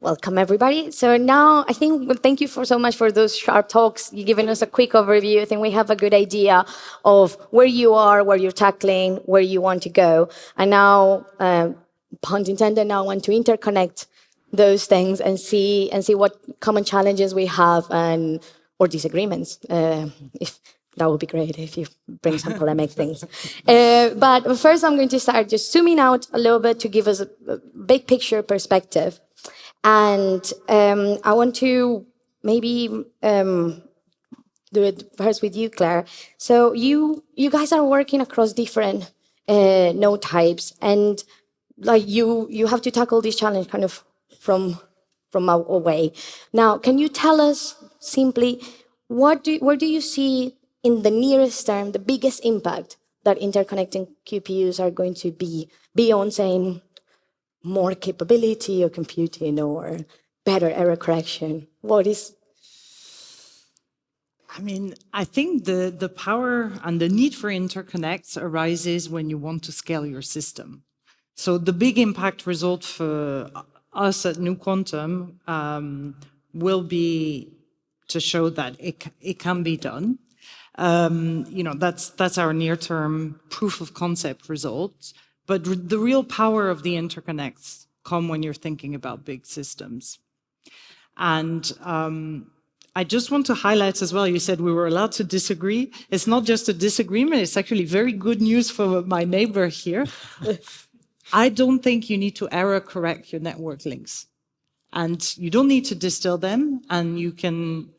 welcome everybody. So now I think, thank you so much for those sharp talks. You've given us a quick overview. I think we have a good idea of where you are, where you're tackling, where you want to go. And now, pun intended, now I want to interconnect those things and see what common challenges we have or disagreements. If that would be great if you bring some polemic things. But first, I'm going to start just zooming out a little bit to give us a big picture perspective. And I want to maybe do it first with you, Claire. So you guys are working across different node types, and like you have to tackle this challenge kind of from away. Now, can you tell us simply where do you see in the nearest term the biggest impact that interconnecting QPUs are going to be beyond saying more capability or computing or better error correction? What is? I mean, I think the power and the need for interconnects arises when you want to scale your system. So the big impact result for us at New Quantum will be to show that it can be done. That's our near-term proof of concept results. But the real power of the interconnects come when you're thinking about big systems. And I just want to highlight as well, you said we were allowed to disagree. It's not just a disagreement, it's actually very good news for my neighbor here. I don't think you need to error correct your network links. And you don't need to distill them, and you can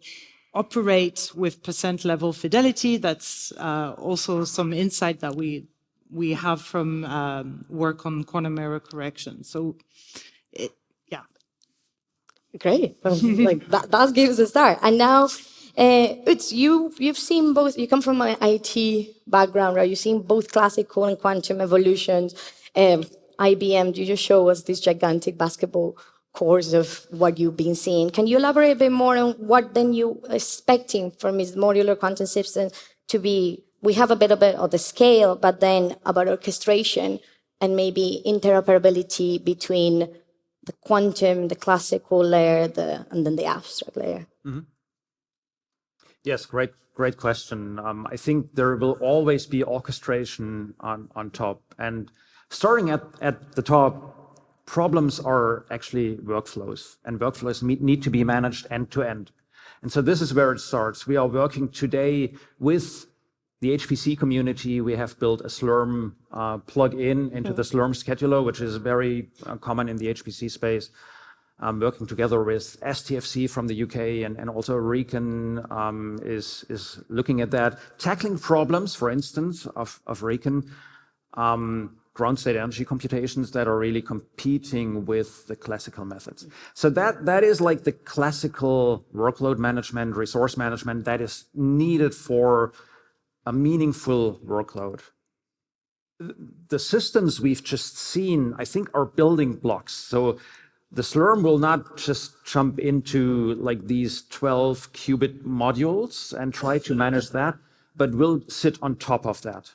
operate with percent level fidelity. That's also some insight that we have from work on quantum error correction. So, yeah. Great. Like that gives a start. And now, you've seen both. You come from an IT background, right? You've seen both classical and quantum evolutions. IBM, you just show us this gigantic basketball course of what you've been seeing. Can you elaborate a bit more on what then you expecting from this modular quantum system to be? We have a bit of the scale, but then about orchestration and maybe interoperability between the quantum, the classical layer, and then the abstract layer. Mm-hmm. Yes, great question. I think there will always be orchestration on top. And starting at the top, problems are actually workflows, and workflows need to be managed end to end. And so this is where it starts. We are working today with the HPC community. We have built a Slurm plug-in into the Slurm scheduler, which is very common in the HPC space. Working together with STFC from the UK and also Recon is looking at that, tackling problems, for instance, of Recon, ground state energy computations that are really competing with the classical methods. So that is like the classical workload management, resource management that is needed for a meaningful workload. The systems we've just seen, I think, are building blocks. So the Slurm will not just jump into like these 12 qubit modules and try to manage that, but will sit on top of that.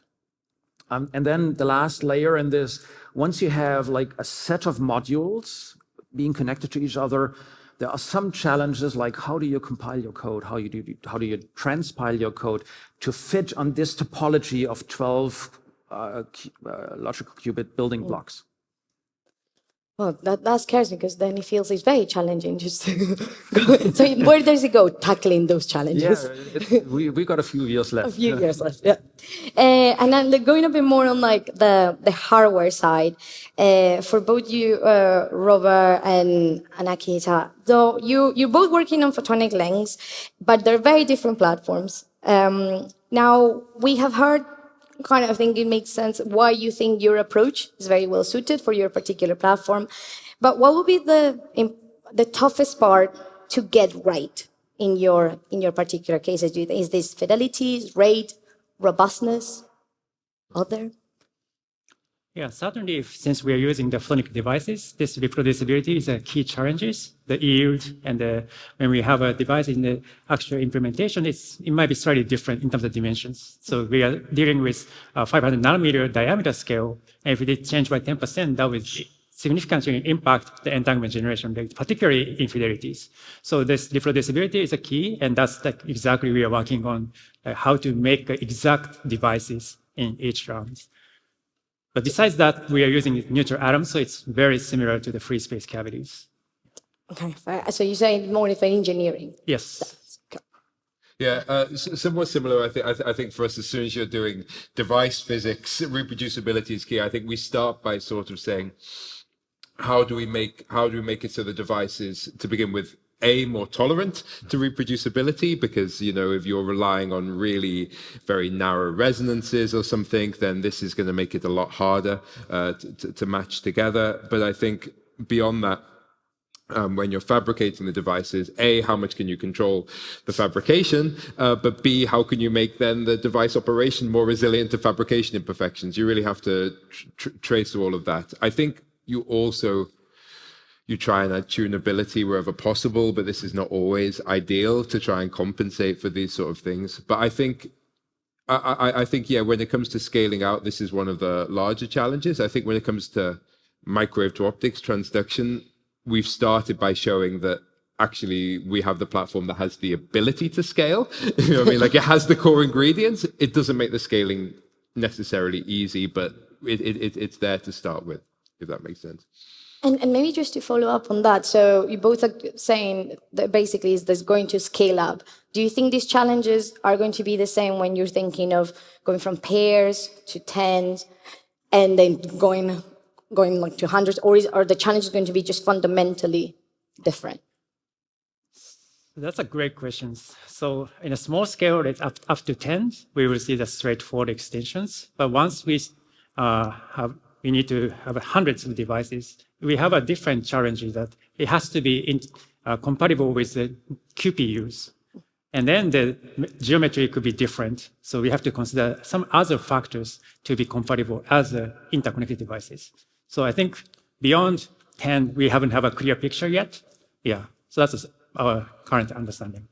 And then the last layer in this, once you have like a set of modules being connected to each other, there are some challenges like how do you compile your code? How do you transpile your code to fit on this topology of 12 logical qubit building blocks? Well, that scares me because then it feels it's very challenging just to go. So where does it go tackling those challenges? Yeah, we got a few years left. A few years left, yeah. And then going a bit more on like the hardware side, for both you, Robert and Akihisa, though you're both working on photonic links, but they're very different platforms. Now we have heard. Kind of think it makes sense why you think your approach is very well suited for your particular platform. But what would be the toughest part to get right in your particular cases? Do you think is this fidelity, rate, robustness, other? Yeah, certainly, since we are using the photonic devices, this reproducibility is a key challenge. The yield and when we have a device in the actual implementation, it might be slightly different in terms of dimensions. So we are dealing with 500 nanometer diameter scale. And if it change by 10%, that would be significantly impact the entanglement generation rate, particularly infidelities. So this reproducibility is a key, and that's like exactly we are working on how to make exact devices in each round. But besides that, we are using neutral atoms, so it's very similar to the free space cavities. Okay, so you say more for engineering. Yes. Yeah, somewhat similar. I think for us, as soon as you're doing device physics, reproducibility is key. I think we start by sort of saying, how do we make it so the device is, to begin with, more tolerant to reproducibility, because, you know, if you're relying on really very narrow resonances or something, then this is going to make it a lot harder to match together. But I think beyond that, when you're fabricating the devices, A, how much can you control the fabrication, but B, how can you make then the device operation more resilient to fabrication imperfections? You really have to trace all of that. I think you try and add tunability wherever possible, but this is not always ideal to try and compensate for these sort of things. But I think, yeah, when it comes to scaling out, this is one of the larger challenges. I think when it comes to microwave to optics transduction, we've started by showing that actually we have the platform that has the ability to scale. You know what I mean? Like, it has the core ingredients. It doesn't make the scaling necessarily easy, but it's there to start with, if that makes sense. And maybe just to follow up on that, so you both are saying that basically is this going to scale up. Do you think these challenges are going to be the same when you're thinking of going from pairs to tens and then going like to hundreds, or are the challenges going to be just fundamentally different? That's a great question. So in a small scale, it's up to 10, we will see the straightforward extensions. But once we need to have hundreds of devices, we have a different challenge that it has to be compatible with the QPUs. And then the geometry could be different. So we have to consider some other factors to be compatible as interconnected devices. So I think beyond 10, we haven't have a clear picture yet. Yeah, so that's our current understanding.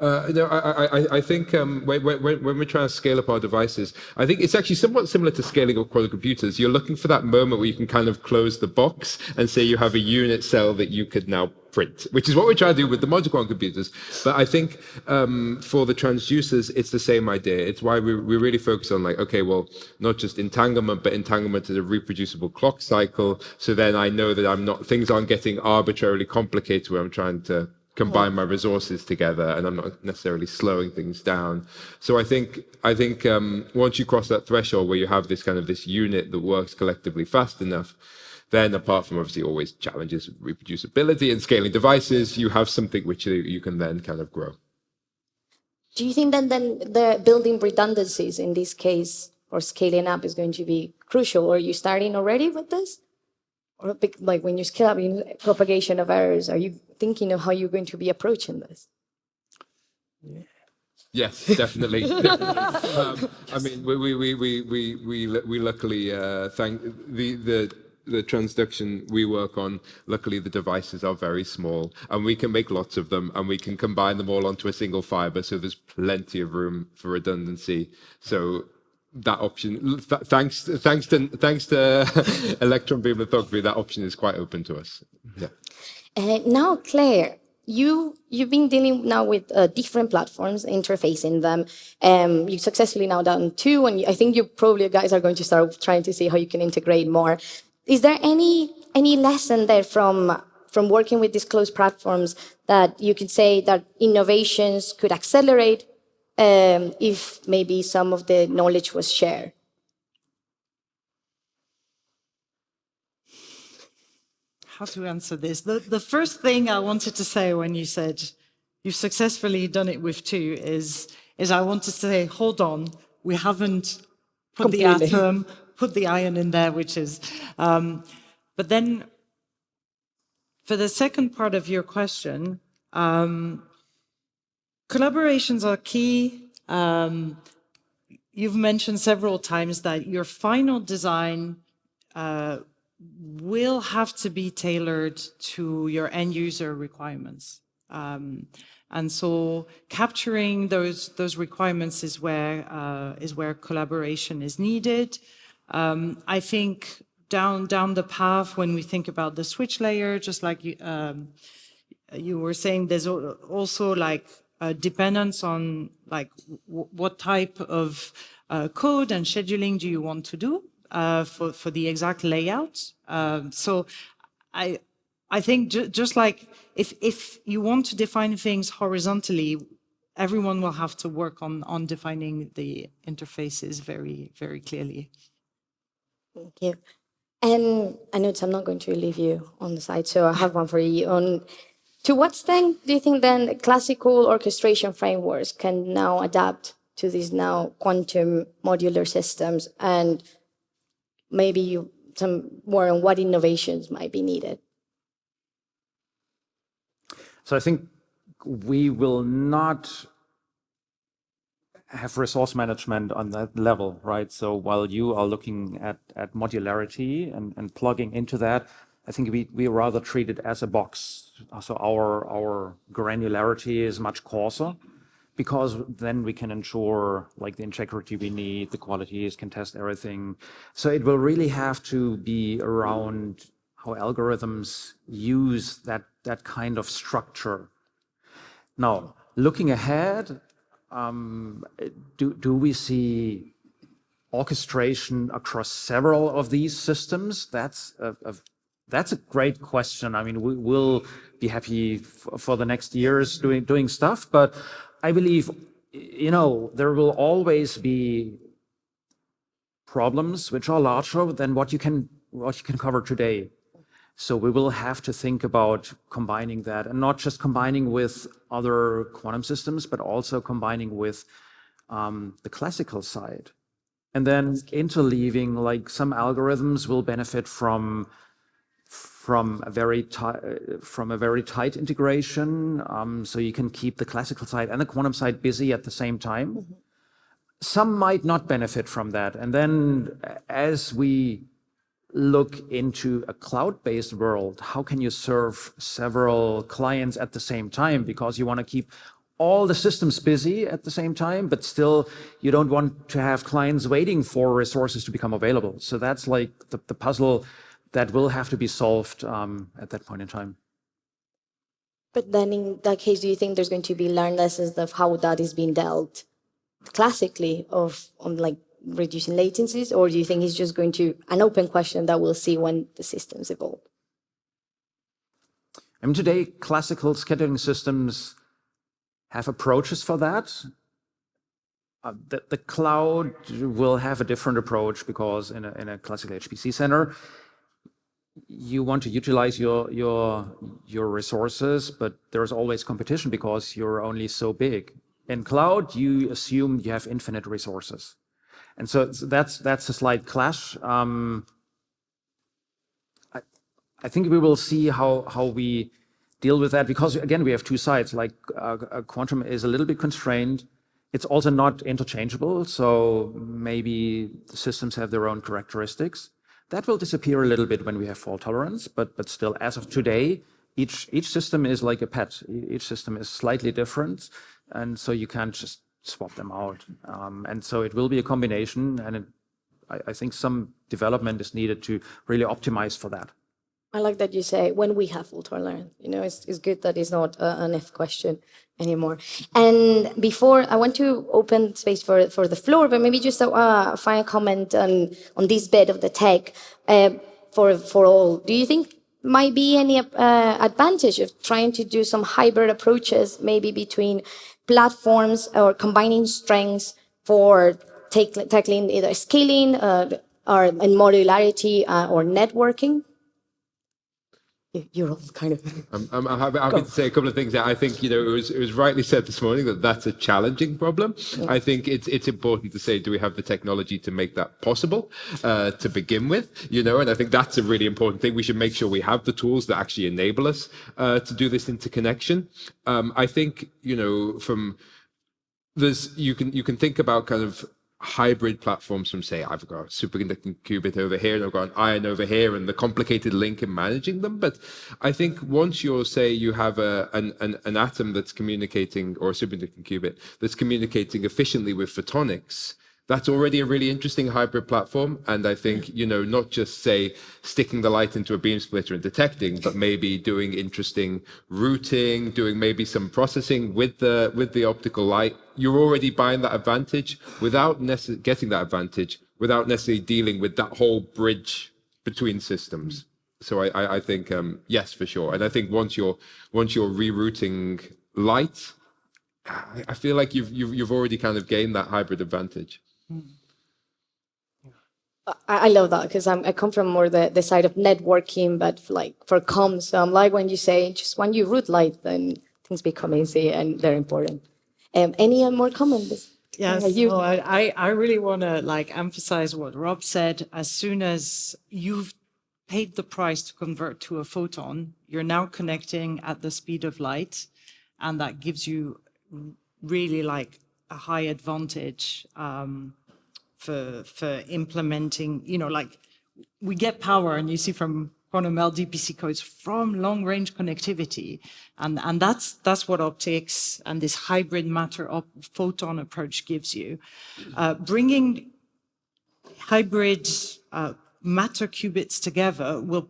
No, I think when we're trying to scale up our devices, I think it's actually somewhat similar to scaling up quantum computers. You're looking for that moment where you can kind of close the box and say you have a unit cell that you could now print, which is what we're trying to do with the modular quantum computers. But I think for the transducers, it's the same idea. It's why we really focus on, like, okay, well, not just entanglement, but entanglement is a reproducible clock cycle. So then I know that things aren't getting arbitrarily complicated where I'm trying to combine my resources together, and I'm not necessarily slowing things down. So I think once you cross that threshold where you have this unit that works collectively fast enough, then apart from obviously always challenges with reproducibility and scaling devices, you have something which you can then kind of grow. Do you think that then the building redundancies in this case or scaling up is going to be crucial? Or are you starting already with this? Or like when you scale up in propagation of errors, are you thinking of how you're going to be approaching this? Yes, definitely. I mean, we luckily thank the transduction we work on. Luckily, the devices are very small, and we can make lots of them, and we can combine them all onto a single fiber. So there's plenty of room for redundancy. So that option, thanks to electron beam lithography, that option is quite open to us. Yeah. Now, Claire, you've been dealing now with different platforms, interfacing them. You successfully now done 2, and I think you probably guys are going to start trying to see how you can integrate more. Is there any lesson there from working with these closed platforms that you could say that innovations could accelerate if maybe some of the knowledge was shared? How to answer this? The first thing I wanted to say when you said you've successfully done it with 2 is I want to say, hold on, we haven't put the atom, put the ion in there, which is... but then for the second part of your question, collaborations are key. You've mentioned several times that your final design will have to be tailored to your end user requirements. And so capturing those requirements is where collaboration is needed. I think down the path when we think about the switch layer, just like you were saying, there's also like a dependence on like what type of code and scheduling do you want to do for the exact layout. So I think just like if you want to define things horizontally, everyone will have to work on defining the interfaces very, very clearly. Thank you. And Anuj, I'm not going to leave you on the side, so I have one for you. To what extent do you think then classical orchestration frameworks can now adapt to these now quantum modular systems, and maybe some more on what innovations might be needed? So I think we will not have resource management on that level, right? So while you are looking at modularity and plugging into that, I think we rather treat it as a box. So our granularity is much coarser, because then we can ensure like the integrity we need, the qualities, can test everything. So it will really have to be around how algorithms use that kind of structure. Now, looking ahead, do we see orchestration across several of these systems? That's a great question. I mean, we'll be happy for the next years doing stuff, but I believe, there will always be problems which are larger than what you can cover today. So we will have to think about combining that, and not just combining with other quantum systems, but also combining with the classical side. And then interleaving, like some algorithms will benefit from a very tight integration, so you can keep the classical side and the quantum side busy at the same time. Mm-hmm. Some might not benefit from that. And then as we look into a cloud-based world, how can you serve several clients at the same time? Because you want to keep all the systems busy at the same time, but still you don't want to have clients waiting for resources to become available. So that's like the puzzle that will have to be solved at that point in time. But then in that case, do you think there's going to be learned lessons of how that is being dealt classically on like reducing latencies, or do you think it's just going to an open question that we'll see when the systems evolve? I mean, today classical scheduling systems have approaches for that. The cloud will have a different approach, because in a classical HPC center, you want to utilize your resources, but there's always competition because you're only so big. In cloud, you assume you have infinite resources. And so that's a slight clash. I think we will see how we deal with that, because again, we have two sides. Like quantum is a little bit constrained. It's also not interchangeable. So maybe the systems have their own characteristics. That will disappear a little bit when we have fault tolerance, but still, as of today, each system is like a pet. Each system is slightly different, and so you can't just swap them out. And so it will be a combination, and I think some development is needed to really optimize for that. I like that you say when we have fault tolerance. It's good that it's not an if question anymore. And before, I want to open space for the floor, but maybe just a final comment on this bit of the tech for all. Do you think might be any advantage of trying to do some hybrid approaches, maybe between platforms or combining strengths for tackling either scaling or in modularity or networking? You're all kind of. I'm happy to say a couple of things. I think it was rightly said this morning that that's a challenging problem. Yeah. I think it's important to say, do we have the technology to make that possible to begin with? And I think that's a really important thing. We should make sure we have the tools that actually enable us to do this interconnection. I think from this, you can think about kind of hybrid platforms from, say, I've got a superconducting qubit over here and I've got an ion over here, and the complicated link in managing them. But I think once you have an atom that's communicating, or a superconducting qubit that's communicating efficiently with photonics, that's already a really interesting hybrid platform. And I think, not just say sticking the light into a beam splitter and detecting, but maybe doing interesting routing, doing maybe some processing with the optical light. You're already buying that advantage without necessarily getting that advantage, without necessarily dealing with that whole bridge between systems. So I think, yes, for sure. And I think once you're rerouting light, I feel like you've already kind of gained that hybrid advantage. I love that because I come from more the side of networking, but like for comms. So I'm like when you say just when you route light, then things become easy and they're important. Any more comments? Yes, You. no, I really want to emphasize what Rob said. As soon as you've paid the price to convert to a photon, you're now connecting at the speed of light, and that gives you really a high advantage for implementing, we get power, and you see from QuantumL DPC codes from long-range connectivity, and that's what optics and this hybrid matter photon approach gives you. Bringing hybrid matter qubits together will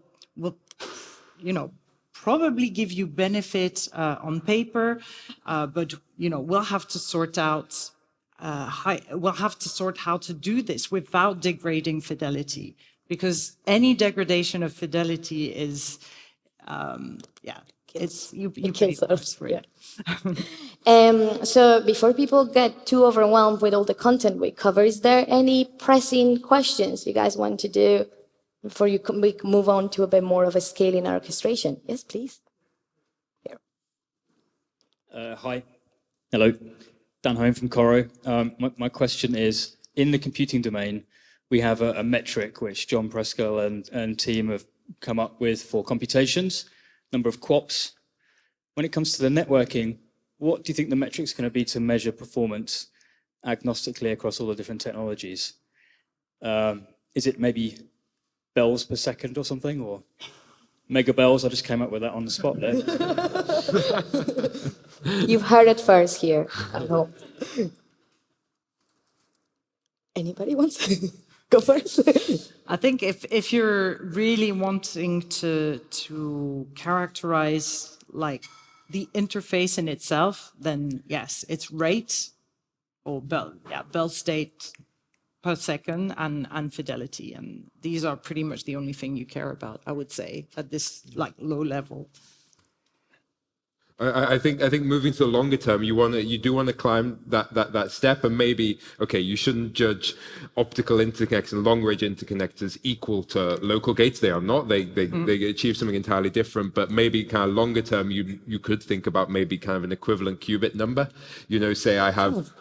probably give you benefit on paper, but we'll have to sort out how to do this without degrading fidelity, because any degradation of fidelity is, you pay the price for it. So before people get too overwhelmed with all the content we cover, is there any pressing questions you guys want to do before we move on to a bit more of a scaling and orchestration? Yes, please. Here. Hi. Hello. Dan Home from Coro. My question is, in the computing domain, we have a metric which John Preskill and team have come up with for computations, number of QoPs. When it comes to the networking, what do you think the metric's going to be to measure performance agnostically across all the different technologies? Is it maybe bells per second or something, or megabells? I just came up with that on the spot there. You've heard it first here. I hope. Anybody wants to go first? I think if you're really wanting to characterize the interface in itself, then yes, it's rate or bell state per second and fidelity, and these are pretty much the only thing you care about, I would say, at this low level. I think moving to the longer term, you do want to climb that step, and maybe you shouldn't judge optical interconnects and long range interconnectors equal to local gates. They are not. They achieve something entirely different. But maybe kind of longer term, you could think about maybe kind of an equivalent qubit number. Say I have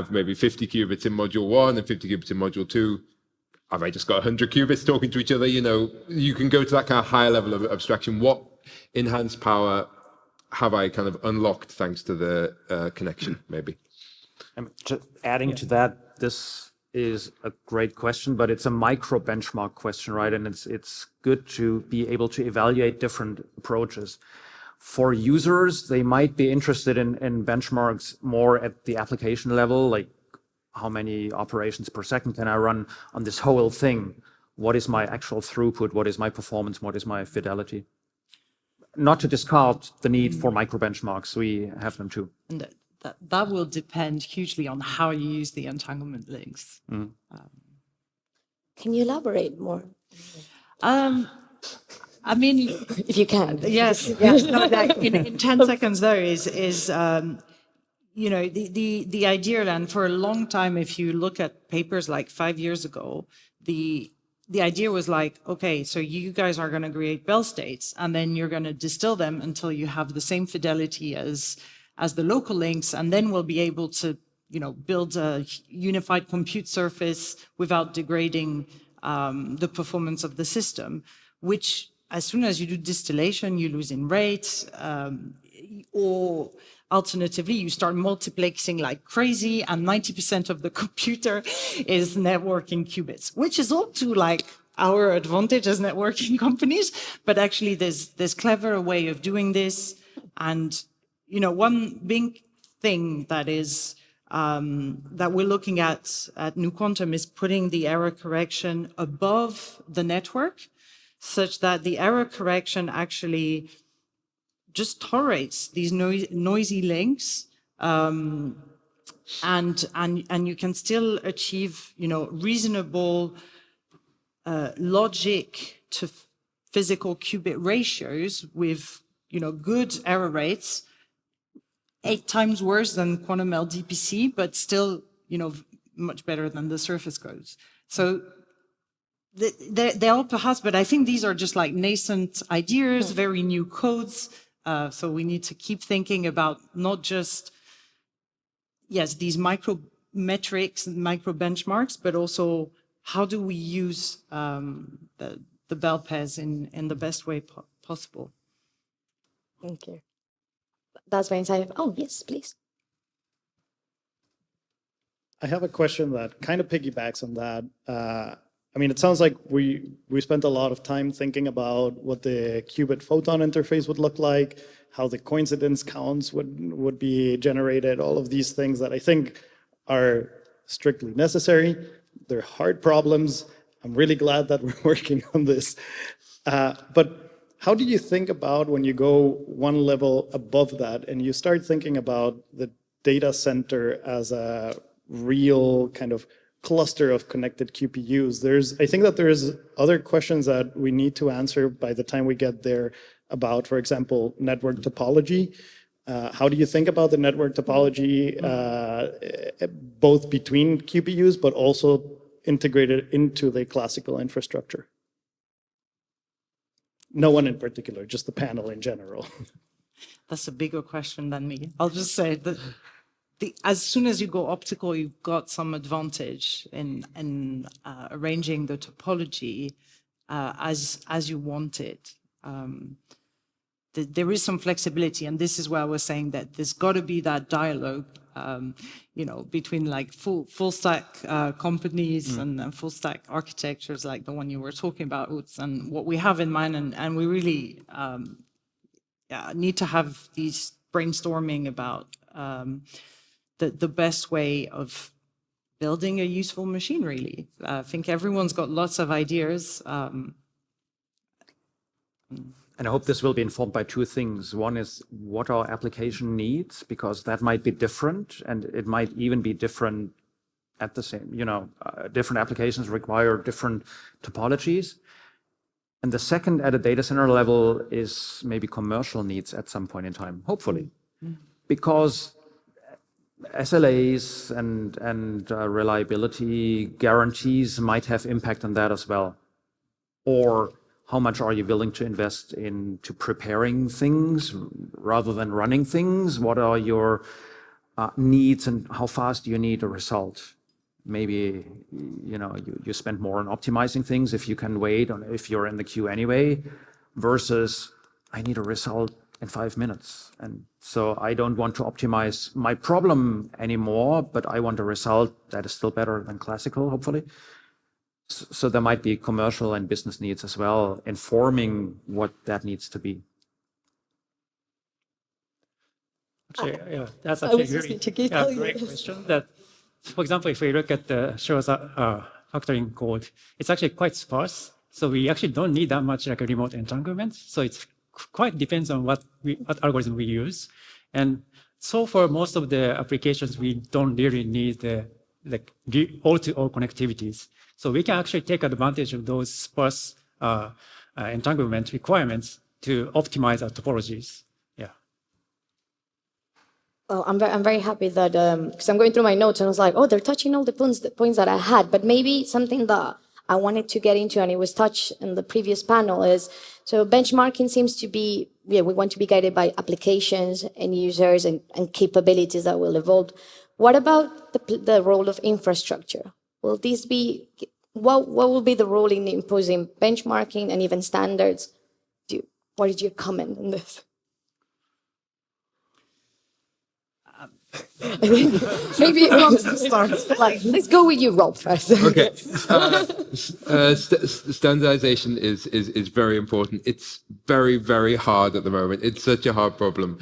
maybe 50 qubits in module 1 and 50 qubits in module 2. Have I just got 100 qubits talking to each other? You can go to that kind of higher level of abstraction. What enhanced power have I kind of unlocked thanks to the connection, maybe? Just adding to that, this is a great question, but it's a micro benchmark question, right? And it's good to be able to evaluate different approaches. For users, they might be interested in benchmarks more at the application level, like how many operations per second can I run on this whole thing? What is my actual throughput? What is my performance? What is my fidelity? Not to discard the need for micro benchmarks, we have them too. And that will depend hugely on how you use the entanglement links. Can you elaborate more? I mean, if you can. Yes. No, in 10 seconds though is the idea, and for a long time, if you look at papers 5 years ago, the idea was okay, so you guys are going to create bell states, and then you're going to distill them until you have the same fidelity as the local links, and then we'll be able to, build a unified compute surface without degrading the performance of the system, which as soon as you do distillation, you lose in rate, or alternatively, you start multiplexing like crazy, and 90% of the computer is networking qubits, which is all to our advantage as networking companies. But actually, there's clever way of doing this. And one big thing that is that we're looking at New Quantum is putting the error correction above the network, such that the error correction actually just tolerates these noisy links, and you can still achieve, reasonable logic to physical qubit ratios with, good error rates, 8 times worse than quantum LDPC, but still, much better than the surface codes. So they all perhaps, but I think these are just like nascent ideas, very new codes. So we need to keep thinking about not just, yes, these micro metrics and micro benchmarks, but also how do we use the bell pairs in the best way possible. Thank you. That's very insightful. Oh, yes, please. I have a question that kind of piggybacks on that. I mean, it sounds like we spent a lot of time thinking about what the qubit photon interface would look like, how the coincidence counts would be generated, all of these things that I think are strictly necessary. They're hard problems. I'm really glad that we're working on this. But how do you think about when you go one level above that and you start thinking about the data center as a real kind of cluster of connected QPUs? I think that there's other questions that we need to answer by the time we get there about, for example, network topology. How do you think about the network topology, both between QPUs, but also integrated into the classical infrastructure? No one in particular, just the panel in general. That's a bigger question than me. I'll just say that as soon as you go optical, you've got some advantage in arranging the topology as you want it. There is some flexibility, and this is where I was saying that there's got to be that dialogue, between like full stack companies and full stack architectures like the one you were talking about, Utz, and what we have in mind, and we really need to have these brainstorming about the best way of building a useful machine, really. I think everyone's got lots of ideas. And I hope this will be informed by 2 things. One is what our application needs, because that might be different, and it might even be different at the same, different applications require different topologies. And the second, at a data center level, is maybe commercial needs at some point in time, hopefully. Because SLAs and reliability guarantees might have impact on that as well. Or how much are you willing to invest into preparing things rather than running things? What are your needs, and how fast do you need a result? Maybe you spend more on optimizing things if you can wait, on if you're in the queue anyway, versus I need a result in 5 minutes. And so I don't want to optimize my problem anymore, but I want a result that is still better than classical, hopefully. So there might be commercial and business needs as well, informing what that needs to be. Actually, yeah, that's actually a great question. That, for example, if we look at the shows factoring code, it's actually quite sparse. So we actually don't need that much like a remote entanglement. So it's quite depends on what algorithm we use. And so for most of the applications, we don't really need the all-to-all connectivities. So we can actually take advantage of those sparse entanglement requirements to optimize our topologies. Yeah. Well, I'm very happy that, because I'm going through my notes and I was like, oh, they're touching all the points that I had, but maybe something that I wanted to get into, and it was touched in the previous panel, is, so benchmarking seems to be, we want to be guided by applications and users and capabilities that will evolve. What about the role of infrastructure? Will this be, what will be the role in imposing benchmarking and even standards? What is your comment on this? Maybe Rob starts. Let's go with you, Rob, first. Okay. Standardization is very important. It's very, very hard at the moment. It's such a hard problem.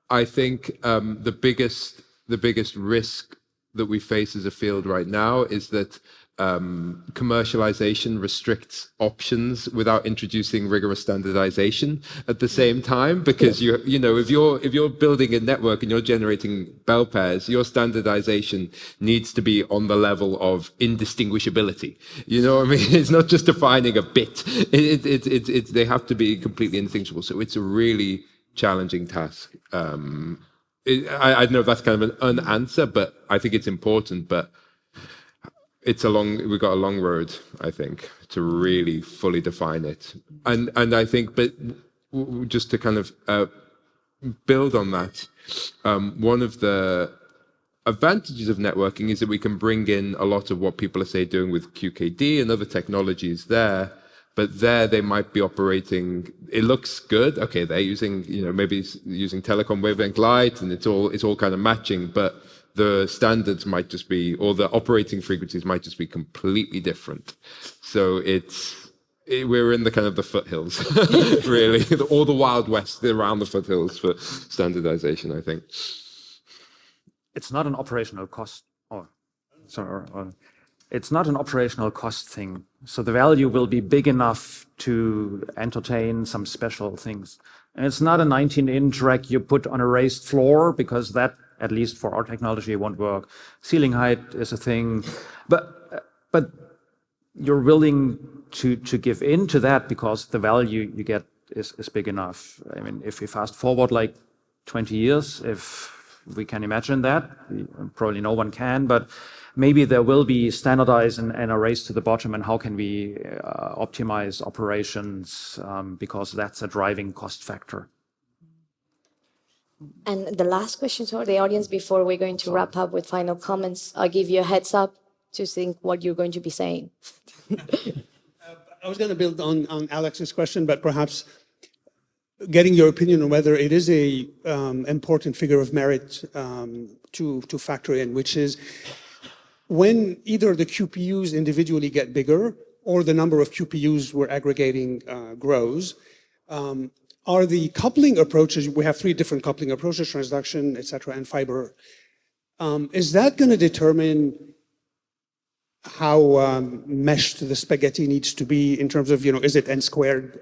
I think the biggest risk that we face as a field right now is that commercialization restricts options without introducing rigorous standardization at the same time, because you know, if you're building a network and you're generating bell pairs, your standardization needs to be on the level of indistinguishability. You know what I mean? It's not just defining a bit. They have to be completely indistinguishable. So it's a really challenging task. I know that's kind of an unanswer, but I think it's important. But we've got a long road, I think, to really fully define it. And I think, but just to kind of build on that, one of the advantages of networking is that we can bring in a lot of what people are, say, doing with QKD and other technologies there. But there they might be operating, it looks good. Okay, they're using, you know, maybe using telecom wavelength light, and it's all kind of matching, but the standards might just be, or the operating frequencies might just be completely different. So we're in the kind of the foothills, really, or the Wild West around the foothills for standardization, I think. It's not an operational cost, it's not an operational cost thing. So the value will be big enough to entertain some special things. And it's not a 19-inch rack you put on a raised floor, because that, at least for our technology, won't work. Ceiling height is a thing. But you're willing to give in to that because the value you get is big enough. I mean, if we fast forward like 20 years, if we can imagine that, probably no one can, but maybe there will be standardized and a race to the bottom, and how can we optimize operations, because that's a driving cost factor. And the last question for the audience before we're going to wrap up with final comments, I'll give you a heads up to think what you're going to be saying. I was going to build on Alex's question, but perhaps getting your opinion on whether it is a important figure of merit to factor in, which is when either the QPUs individually get bigger or the number of QPUs we're aggregating grows, are the coupling approaches, we have 3 different coupling approaches, transduction, et cetera, and fiber, is that going to determine how meshed the spaghetti needs to be in terms of, you know, is it n squared,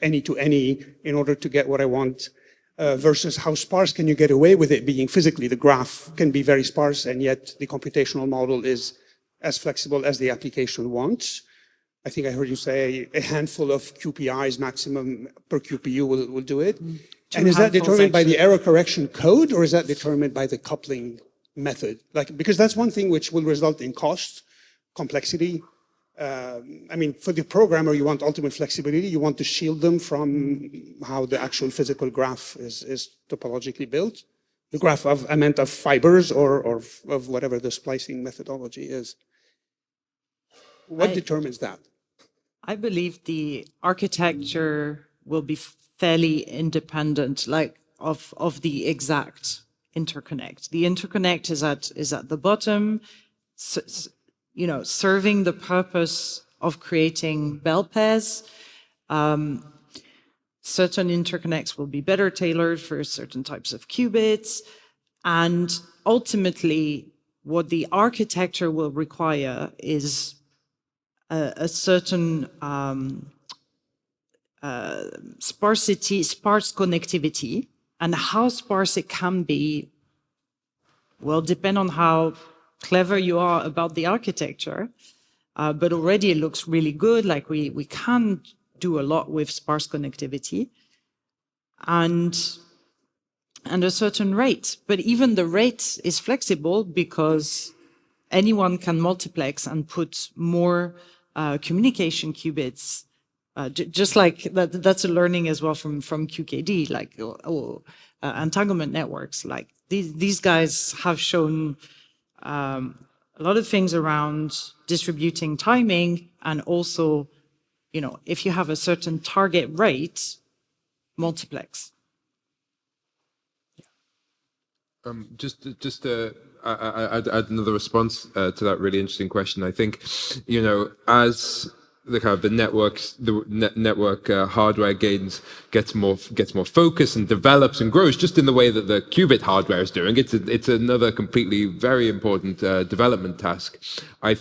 any to any, in order to get what I want, versus how sparse can you get away with it being physically? The graph can be very sparse, and yet the computational model is as flexible as the application wants. I think I heard you say a handful of QPIs maximum per QPU will do it. And is that determined by the error correction code, or is that determined by the coupling method? Like, because that's one thing which will result in cost, complexity. I mean, for the programmer, you want ultimate flexibility. You want to shield them from how the actual physical graph is topologically built. The graph I meant of fibers or of whatever the splicing methodology is. What determines that? I believe the architecture will be fairly independent, like of the exact interconnect. The interconnect is at the bottom, you know, serving the purpose of creating bell pairs. Certain interconnects will be better tailored for certain types of qubits. And ultimately, what the architecture will require is a certain sparse connectivity, and how sparse it can be will depend on how clever you are about the architecture. But already it looks really good, like we can do a lot with sparse connectivity and a certain rate. But even the rate is flexible because anyone can multiplex and put more communication qubits, just like that's a learning as well from QKD, like entanglement networks. Like these guys have shown a lot of things around distributing timing, and also, you know, if you have a certain target rate, multiplex. Just I'd add another response to that really interesting question. I think, you know, as network hardware gets more focus and develops and grows, just in the way that the qubit hardware is doing. It's another completely very important development task. I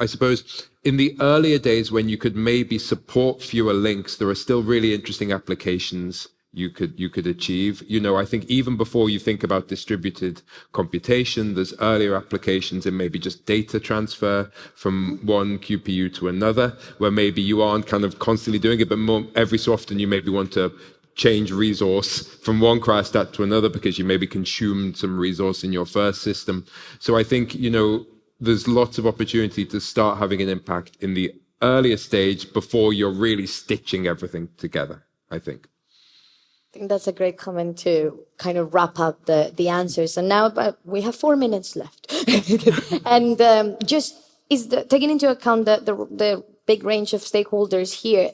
suppose in the earlier days when you could maybe support fewer links, there are still really interesting applications you could achieve. I think even before you think about distributed computation, there's earlier applications in maybe just data transfer from one QPU to another, where maybe you aren't kind of constantly doing it, but more every so often you maybe want to change resource from one cryostat to another because you maybe consumed some resource in your first system. So I think, there's lots of opportunity to start having an impact in the earlier stage before you're really stitching everything together, I think. I think that's a great comment to kind of wrap up the answers. And now we have 4 minutes left. And taking into account the big range of stakeholders here,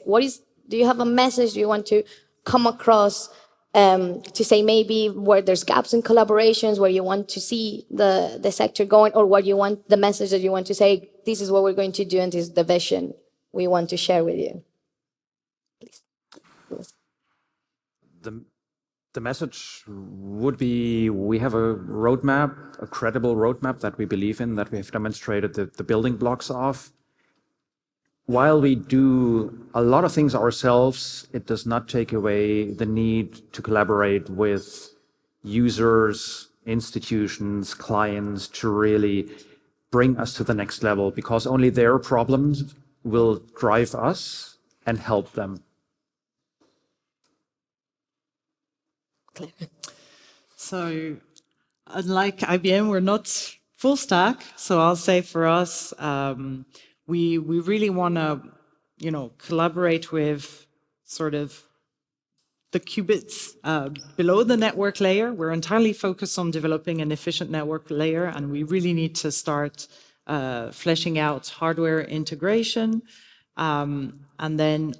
do you have a message you want to come across to say maybe where there's gaps in collaborations, where you want to see the sector going, or what you want, the message that you want to say, this is what we're going to do and this is the vision we want to share with you? Please. The message would be, we have a roadmap, a credible roadmap that we believe in, that we have demonstrated the building blocks of. While we do a lot of things ourselves, it does not take away the need to collaborate with users, institutions, clients to really bring us to the next level, because only their problems will drive us and help them. So, unlike IBM, we're not full stack. So I'll say for us, we really want to, collaborate with sort of the qubits below the network layer. We're entirely focused on developing an efficient network layer, and we really need to start fleshing out hardware integration, and then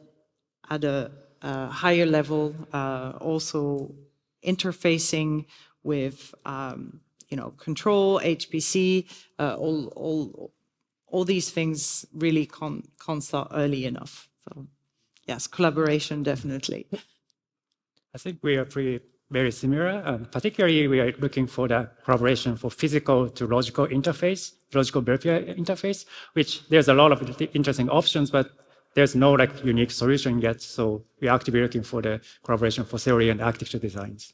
at a higher level, also interfacing with, control, HPC, all these things really can't start early enough. So, yes, collaboration, definitely. I think we are very similar. Particularly, we are looking for the collaboration for physical to logical interface, logical behavior interface, which there's a lot of interesting options, but there's no unique solution yet. So we are actively looking for the collaboration for theory and architecture designs.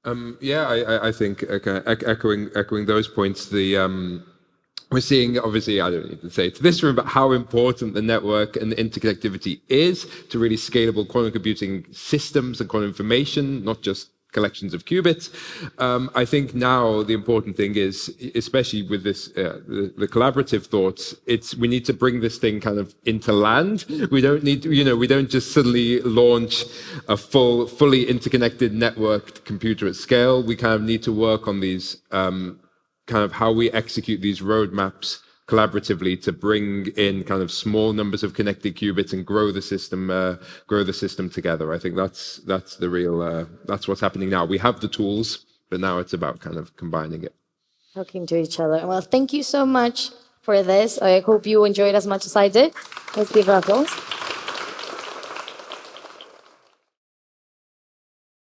I think echoing those points, we're seeing, obviously, I don't need to say it to this room, but how important the network and the interconnectivity is to really scalable quantum computing systems and quantum information, not just collections of qubits. I think now the important thing is, especially with this, the collaborative thoughts, we need to bring this thing kind of into land. We don't need to, we don't just suddenly launch a fully interconnected networked computer at scale. We kind of need to work on these, kind of how we execute these roadmaps collaboratively to bring in kind of small numbers of connected qubits and grow the system together. I think that's the real, that's what's happening now. We have the tools, but now it's about kind of combining it. Talking to each other. Well, thank you so much for this. I hope you enjoyed as much as I did. Let's give applause.